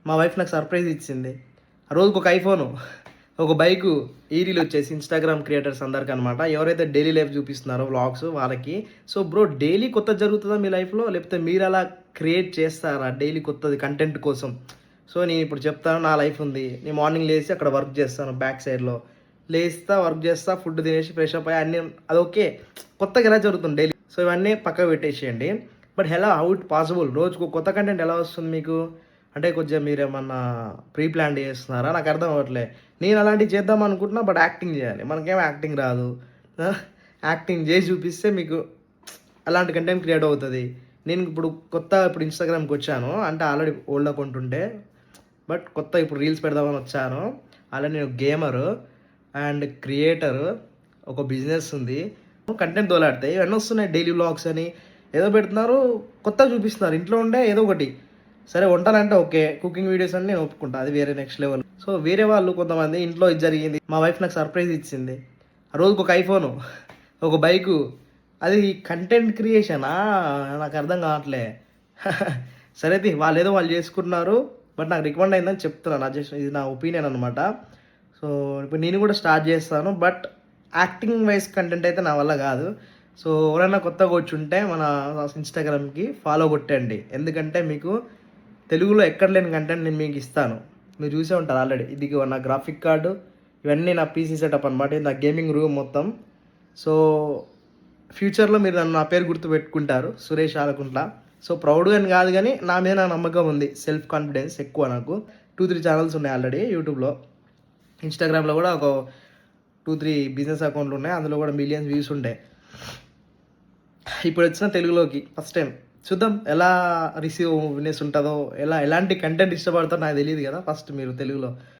మా వైఫ్ నాకు సర్ప్రైజ్ ఇచ్చింది. ఆ రోజుకి ఒక ఐఫోను, ఒక బైకు, ఈ రీల్ వచ్చేసి ఇన్‌స్టాగ్రామ్ క్రియేటర్స్ అందరికి అనమాట. ఎవరైతే డైలీ లైఫ్ చూపిస్తున్నారో వ్లాగ్స్ వాళ్ళకి. సో బ్రో డైలీ కొత్తది జరుగుతదా మీ లైఫ్‌లో? లేకపోతే మీరలా క్రియేట్ చేస్తారా డైలీ కొత్తది కంటెంట్ కోసం? సో నేనిప్పుడు చెప్తాను నా లైఫ్ ఉంది. నేను మార్నింగ్ లేసి అక్కడ వర్క్ చేస్తాను బ్యాక్ సైడ్‌లో. లేస్తా, వర్క్ చేస్తా, ఫుడ్ తినేసి ఫ్రెష్ అప్ అయ్యి అన్నీ అది ఓకే. కొత్తగా ఎలా జరుగుతుంది డైలీ. సో ఇవన్నీ పక్కకు పెట్టేసేయండి. బట్ హౌ ఇట్ పాసిబుల్ రోజుకో కొత్త కంటెంట్ ఎలా వస్తుంది మీకు? అంటే కొంచెం మీరేమన్నా ప్రీ ప్లాన్డ్ చేస్తున్నారా? నాకు అర్థం అవ్వట్లే. నేను అలాంటివి చేద్దాం అనుకుంటున్నా బట్ యాక్టింగ్ చేయాలి. మనకేమో యాక్టింగ్ రాదు. యాక్టింగ్ చేసి చూపిస్తే మీకు అలాంటి కంటెంట్ క్రియేట్ అవుతది. నేను ఇప్పుడు ఇన్‌స్టాగ్రామ్‌కొచ్చాను. అంటే ఆల్రెడీ ఓల్డ్ అకౌంట్ ఉండే. బట్ ఇప్పుడు రీల్స్ పెడదామని వచ్చాను. ఆల్రెడీ నేను గేమరు అండ్ క్రియేటరు. ఒక బిజినెస్ ఉంది. కంటెంట్ దోలాడతాయి. ఇవన్నీ వస్తున్నాయి డైలీ వ్లాగ్స్ అని. ఏదో పెడుతున్నారు, కొత్తగా చూపిస్తున్నారు. ఇంట్లో ఉండే ఏదో ఒకటి. సరే వంటలంటే ఓకే. కుకింగ్ వీడియోస్ అని నేను ఒప్పుకుంటా. అది వేరే నెక్స్ట్ లెవెల్. సో వేరే వాళ్ళు కొంతమంది ఇంట్లో ఇది జరిగింది. మా వైఫ్ నాకు సర్ప్రైజ్ ఇచ్చింది. ఆ రోజుకి ఒక ఐఫోను, ఒక బైకు. అది కంటెంట్ క్రియేషనా? నాకు అర్థం కావట్లే. సరే వాళ్ళేదో వాళ్ళు చేసుకుంటున్నారు. బట్ నాకు రికమెండ్ అయిందని చెప్తున్నా. ఇది నా ఒపీనియన్ అనమాట. సో ఇప్పుడు నేను కూడా స్టార్ట్ చేస్తాను. బట్ యాక్టింగ్ వైస్ కంటెంట్ అయితే నా వల్ల కాదు. సో ఎవరైనా కొత్తగా వచ్చి ఉంటే మన ఇన్‌స్టాగ్రామ్‌కి ఫాలో కొట్టండి. ఎందుకంటే మీకు తెలుగులో ఎక్కడ లేని కంటెంట్ నేను మీకు ఇస్తాను. మీరు చూసే ఉంటారు ఆల్రెడీ. ఇది నా గ్రాఫిక్ కార్డు, ఇవన్నీ నా పీసీ సెటప్ అనమాట. ఇది నా గేమింగ్ రూమ్ మొత్తం. సో ఫ్యూచర్‌లో మీరు నా పేరు గుర్తుపెట్టుకుంటారు. సురేష్ ఆలకుంట్ల. సో ప్రౌడ్‌గా అని కాదు గానీ నా మీద నాకు నమ్మకం ఉంది. సెల్ఫ్ కాన్ఫిడెన్స్ ఎక్కువ నాకు. 2, 3 ఛానెల్స్ ఉన్నాయి ఆల్రెడీ యూట్యూబ్‌లో. ఇన్‌స్టాగ్రామ్‌లో కూడా ఒక 2, 3 బిజినెస్ అకౌంట్లు ఉన్నాయి. అందులో కూడా మిలియన్స్ వ్యూస్ ఉంటాయి. ఇప్పుడు వచ్చిన తెలుగులోకి ఫస్ట్ టైం. చూద్దాం ఎలా రిసీవ్‌నెస్ ఉంటదో, ఎలాంటి కంటెంట్ ఇష్టపడతారో నాకు తెలీదు కదా! ఫస్ట్ మీరు తెలుగులో